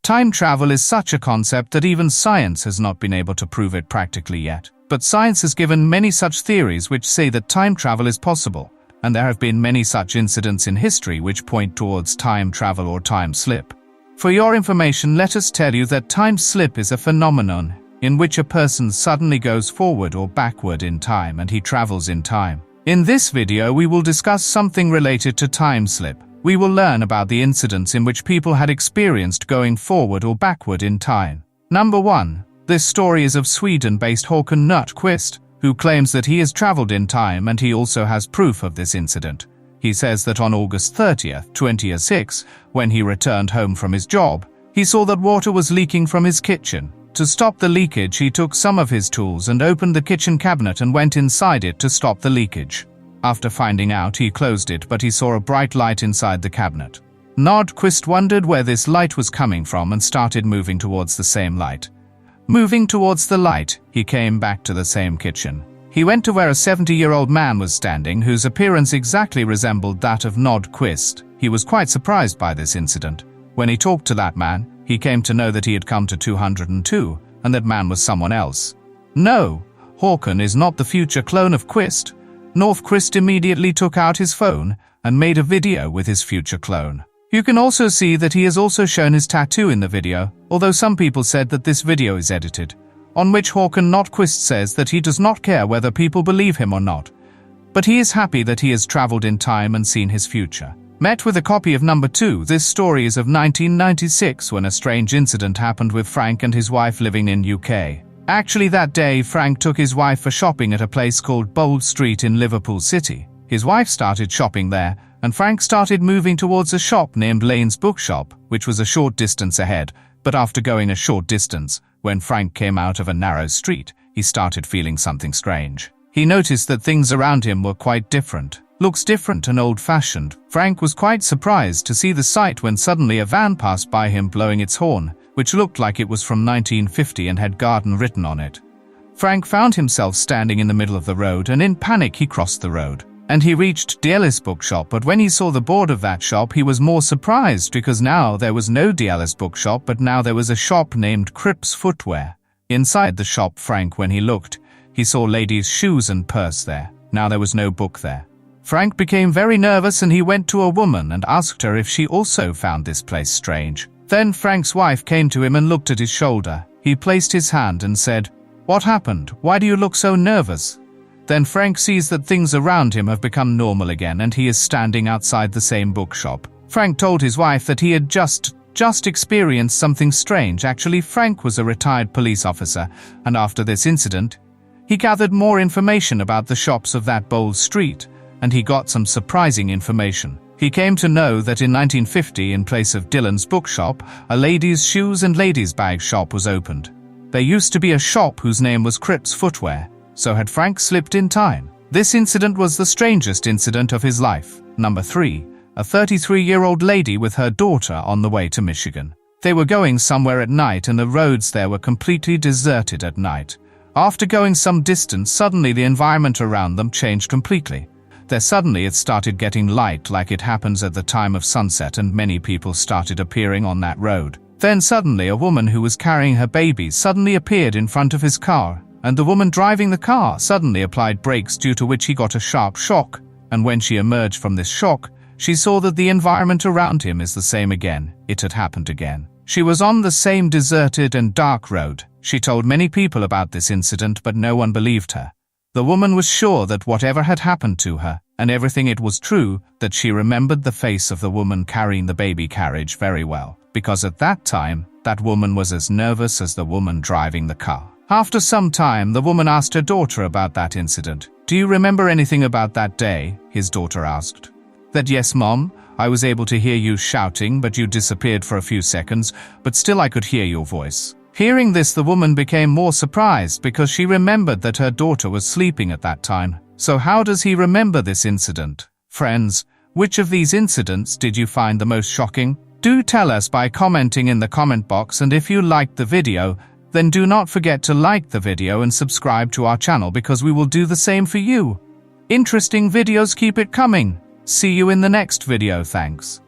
Time travel is such a concept that even science has not been able to prove it practically yet. But science has given many such theories which say that time travel is possible, and there have been many such incidents in history which point towards time travel or time slip. For your information, let us tell you that time slip is a phenomenon in which a person suddenly goes forward or backward in time and he travels in time. In this video, we will discuss something related to time slip. We will learn about the incidents in which people had experienced going forward or backward in time. Number 1. This story is of Sweden-based Håkan Nordqvist, who claims that he has traveled in time and he also has proof of this incident. He says that on August 30th, 2006, when he returned home from his job, he saw that water was leaking from his kitchen. To stop the leakage, he took some of his tools and opened the kitchen cabinet and went inside it to stop the leakage. After finding out, he closed it, but he saw a bright light inside the cabinet. Nordqvist wondered where this light was coming from and started moving towards the same light. Moving towards the light, he came back to the same kitchen. He went to where a 70-year-old man was standing, whose appearance exactly resembled that of Nordqvist. He was quite surprised by this incident. When he talked to that man, he came to know that he had come to 202, and that man was someone else. No, Håkan is not the future clone of Quist. Nordqvist immediately took out his phone and made a video with his future clone. You can also see that he has also shown his tattoo in the video, although some people said that this video is edited, on which Håkan Nordqvist says that he does not care whether people believe him or not, but he is happy that he has traveled in time and seen his future. Met with a copy of number 2, this story is of 1996 when a strange incident happened with Frank and his wife living in UK. Actually that day, Frank took his wife for shopping at a place called Bold Street in Liverpool City. His wife started shopping there, and Frank started moving towards a shop named Lane's Bookshop, which was a short distance ahead, but after going a short distance, when Frank came out of a narrow street, he started feeling something strange. He noticed that things around him were quite different. Looks different and old-fashioned. Frank was quite surprised to see the sight when suddenly a van passed by him blowing its horn, which looked like it was from 1950 and had garden written on it. Frank found himself standing in the middle of the road, and in panic he crossed the road. And he reached Dielis Bookshop, but when he saw the board of that shop, he was more surprised because now there was no Dielis Bookshop, but now there was a shop named Cripps Footwear. Inside the shop, Frank, when he looked, he saw ladies' shoes and purse there. Now there was no book there. Frank became very nervous and he went to a woman and asked her if she also found this place strange. Then Frank's wife came to him and looked at his shoulder. He placed his hand and said, "What happened? Why do you look so nervous?" Then Frank sees that things around him have become normal again and he is standing outside the same bookshop. Frank told his wife that he had just experienced something strange. Actually, Frank was a retired police officer, and after this incident, he gathered more information about the shops of that Bold Street, and he got some surprising information. He came to know that in 1950, in place of Dylan's Bookshop, a ladies' shoes and ladies' bag shop was opened. There used to be a shop whose name was Cripps Footwear. So had Frank slipped in time? This incident was the strangest incident of his life. Number 3. A 33-year-old lady with her daughter on the way to Michigan. They were going somewhere at night and the roads there were completely deserted at night. After going some distance, suddenly the environment around them changed completely. There suddenly it started getting light like it happens at the time of sunset, and many people started appearing on that road. Then suddenly a woman who was carrying her baby suddenly appeared in front of his car, and the woman driving the car suddenly applied brakes, due to which he got a sharp shock, and when she emerged from this shock, she saw that the environment around him is the same again. It had happened again. She was on the same deserted and dark road. She told many people about this incident, but no one believed her. The woman was sure that whatever had happened to her, and everything it was true, that she remembered the face of the woman carrying the baby carriage very well, because at that time, that woman was as nervous as the woman driving the car. After some time, the woman asked her daughter about that incident. "Do you remember anything about that day?" his daughter asked. "That yes, Mom. I was able to hear you shouting, but you disappeared for a few seconds, but still I could hear your voice." Hearing this, the woman became more surprised because she remembered that her daughter was sleeping at that time. So how does he remember this incident? Friends, which of these incidents did you find the most shocking? Do tell us by commenting in the comment box, and if you liked the video, then do not forget to like the video and subscribe to our channel, because we will do the same for you. Interesting videos, keep it coming. See you in the next video. Thanks.